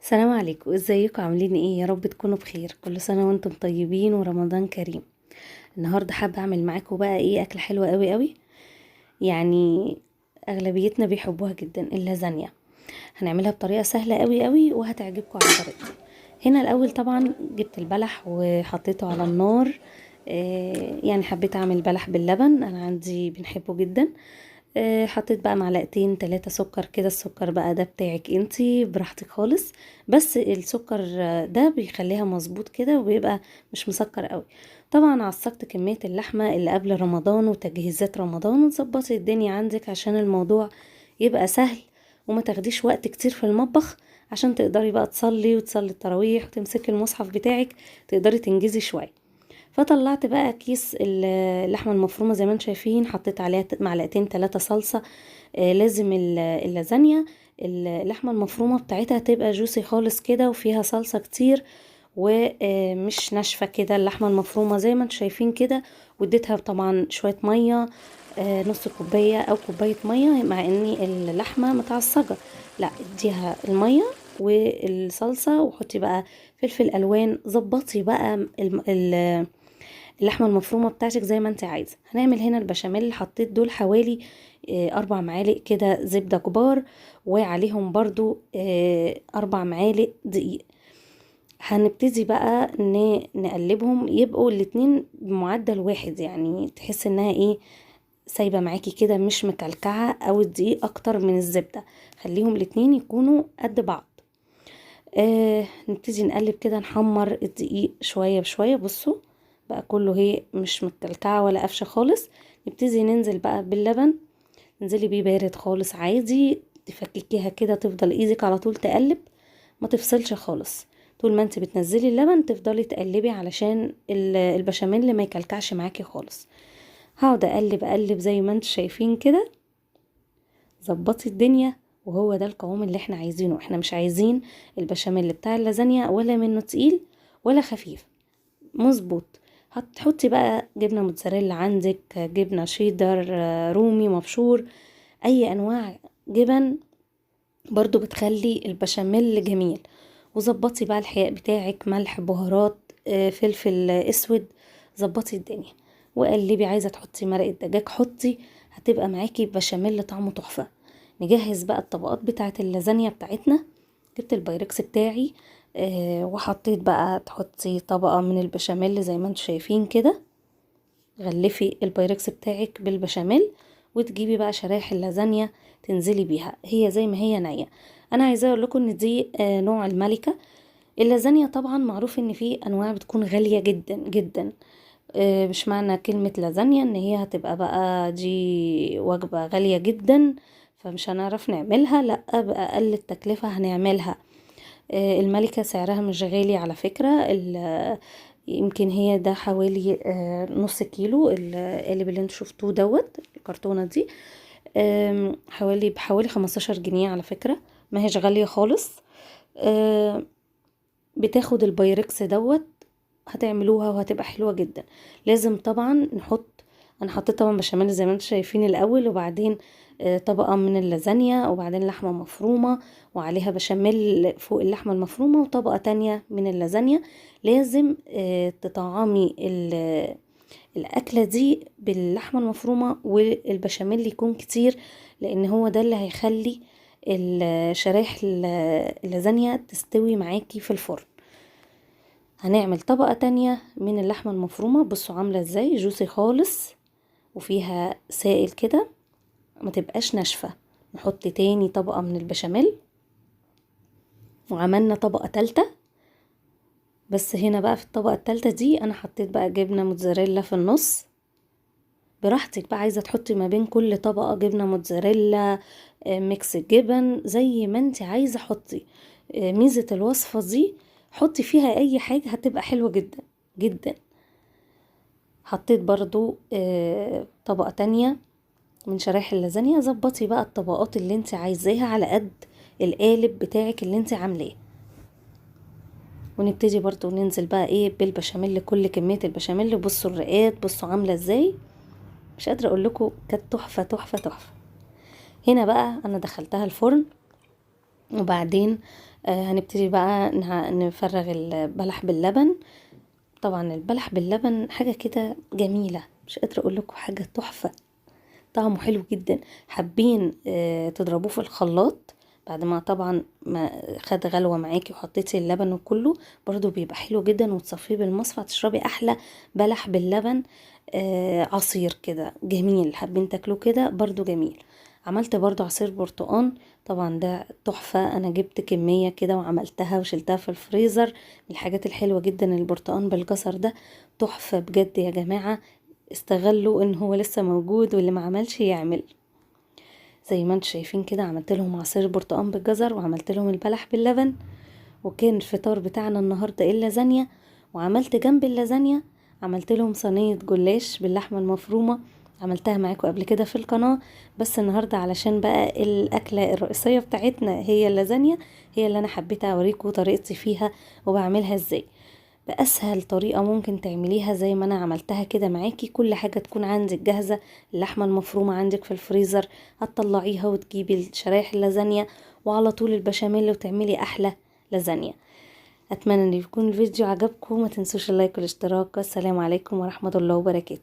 السلام عليكم، ازيكم؟ عاملين ايه؟ يا رب تكونوا بخير. كل سنة وانتم طيبين ورمضان كريم. النهاردة حابة اعمل معاكم بقى ايه اكلة حلوة قوي قوي. يعني اغلبيتنا بيحبوها جدا، اللازانيا. هنعملها بطريقة سهلة قوي قوي وهتعجبكم على طريقتي. هنا الاول طبعا جبت البلح وحطيته على النار. يعني حبيت اعمل بلح باللبن، انا عندي بنحبه جدا. حطيت بقى معلقتين 3 سكر كده. السكر بقى ده بتاعك انتي براحتك خالص. بس السكر ده بيخليها مظبوط كده وبيبقى مش مسكر قوي. طبعا عصقت كمية اللحمة اللي قبل رمضان وتجهيزات رمضان، وتظبطي الدنيا عندك عشان الموضوع يبقى سهل وما تاخديش وقت كتير في المطبخ، عشان تقدري بقى تصلي التراويح وتمسكي المصحف بتاعك، تقدري تنجزي شوية. فطلعت بقى كيس اللحمه المفرومه زي ما انتم شايفين، حطيت عليها معلقتين 3 صلصه. لازم اللازانيا اللحمه المفرومه بتاعتها تبقى جوسي خالص كده وفيها صلصه كتير، ومش ناشفه كده اللحمه المفرومه زي ما انتم شايفين كده. واديتها طبعا شويه ميه، نص كوبايه او كوبايه ميه، مع ان اللحمه متعصجه. لا، اديها الميه والصلصه، وحطي بقى فلفل الوان. ظبطي بقى اللحمه المفرومه بتاعتك زي ما انت عايزه. هنعمل هنا البشاميل اللي حطيت دول حوالي 4 معالق كده زبده كبار، وعليهم برضو 4 معالق دقيق. هنبتدي بقى نقلبهم يبقوا الاتنين بمعدل واحد، يعني تحس انها ايه، سايبه معاكي كده مش مكلكعه، او الدقيق اكتر من الزبده. خليهم الاتنين يكونوا قد بعض. نبتدي نقلب كده، نحمر الدقيق شوية بشوية. بصوا بقى كله هي مش متكلكعة ولا قفشة خالص. نبتدي ننزل بقى باللبن، تنزلي بيه بارد خالص عادي، تفككيها كده، تفضل ايدك على طول تقلب، ما تفصلش خالص. طول ما انت بتنزلي اللبن تفضلي تقلبي علشان البشاميل ما يكلكعش معاكي خالص. هقعد اقلب اقلب زي ما انت شايفين كده. ظبطي الدنيا، وهو ده القوام اللي احنا عايزينه. احنا مش عايزين البشاميل بتاع اللازانيا ولا منه تقيل ولا خفيف، مظبوط. هتحطي بقى جبنة موتزاريلا عندك، جبنة شيدر، رومي مبشور، اي انواع جبن برضو بتخلي البشاميل جميل. وظبطي بقى الحياء بتاعك، ملح، بهارات، فلفل اسود. ظبطي الدنيا وقلبي. عايزة تحطي مرقة دجاج حطي، هتبقى معاكي بشاميل طعمه تحفة. نجهز بقى الطبقات بتاعة اللازانيا بتاعتنا. جبت البايركس بتاعي، وحطيت بقى، تحطي طبقة من البشاميل زي ما انتم شايفين كده. غلفي البايركس بتاعك بالبشاميل، وتجيبي بقى شرايح اللازانيا تنزلي بيها هي زي ما هي نية. انا عايزه اقول لكم ان دي نوع الملكة. اللازانيا طبعا معروف ان في انواع بتكون غالية جدا جدا. مش معنى كلمة لازانيا ان هي هتبقى بقى دي وجبة غالية جدا فمش هنعرف نعملها. لا، بأقل التكلفة هنعملها. الملكة سعرها مش غالي على فكرة. يمكن هي ده حوالي نص كيلو. القالب اللي انتوا شفتوه دوت، الكرتونة دي بحوالي 15 جنيه على فكرة. ما هيش غالية خالص. بتاخد البايركس دوت، هتعملوها وهتبقى حلوة جدا. لازم طبعا انا حطيت طبعا بشاميل زي ما انتم شايفين الاول، وبعدين طبقة من اللازانيا، وبعدين لحمة مفرومة وعليها بشاميل فوق اللحمة المفرومة، وطبقة تانية من اللازانيا. لازم تطعمي الأكلة دي باللحمة المفرومة، والبشاميل يكون كتير، لأن هو ده اللي هيخلي شرايح اللازانيا تستوي معاكي في الفرن. هنعمل طبقة تانية من اللحمة المفرومة. بصوا عاملة ازاي، جوسي خالص وفيها سائل كده، ما تبقاش ناشفة. نحط تاني طبقة من البشاميل، وعملنا طبقة تالتة. بس هنا بقى في الطبقة التالتة دي انا حطيت بقى جبنة موتزاريلا في النص. براحتك بقى، عايزة تحطي ما بين كل طبقة جبنة موتزاريلا، ميكس جبن، زي ما انت عايزة حطي. ميزة الوصفة دي، حطي فيها اي حاجة هتبقى حلوة جدا جدا. حطيت برضو طبقة تانية من شرايح اللازانيا. ظبطي بقى الطبقات اللي انت عايزاها على قد القالب بتاعك اللي انت عاملاه. ونبتدي برضو ننزل بقى ايه بالبشاميل، كل كمية البشاميل. بصوا الرقات، بصوا عاملة ازاي، مش قادرة اقول لكم، كانت تحفة تحفة تحفة. هنا بقى انا دخلتها الفرن، وبعدين هنبتدي بقى نفرغ البلح باللبن. طبعا البلح باللبن حاجة كده جميلة، مش قادرة اقول لكم، حاجة تحفة، طعمه حلو جدا. حابين تضربوه في الخلاط بعد ما طبعا ما خد غلوة معاكي وحطيتي اللبن وكله، برضو بيبقى حلو جدا. وتصفيه بالمصفى تشربي احلى بلح باللبن. عصير كده جميل، حابين تاكلوه كده برضو جميل. عملت برضو عصير برتقان، طبعا ده تحفة. انا جبت كمية كده وعملتها وشلتها في الفريزر. من الحاجات الحلوة جدا البرتقان بالجزر ده، تحفة بجد يا جماعة. استغلوا ان هو لسه موجود، واللي ما عملش يعمل. زي ما انتم شايفين كده عملت لهم عصير برتقان بالجزر، وعملت لهم البلح باللبن. وكان الفطار بتاعنا النهارده اللازانيا. وعملت جنب اللازانيا عملت لهم صينيه جلاش باللحمه المفرومه، عملتها معاكم قبل كده في القناه. بس النهارده علشان بقى الاكله الرئيسيه بتاعتنا هي اللازانيا، هي اللي انا حبيت اوريكم طريقتي فيها وبعملها ازاي. بأسهل طريقة ممكن تعمليها زي ما أنا عملتها كده معاكي. كل حاجة تكون عندك جاهزة، اللحمة المفرومة عندك في الفريزر، هتطلعيها وتجيبي شرايح اللازانيا وعلى طول البشاميل وتعملي أحلى لازانيا. أتمنى أن يكون الفيديو عجبكم، ما تنسوش اللايك والاشتراك. والسلام عليكم ورحمة الله وبركاته.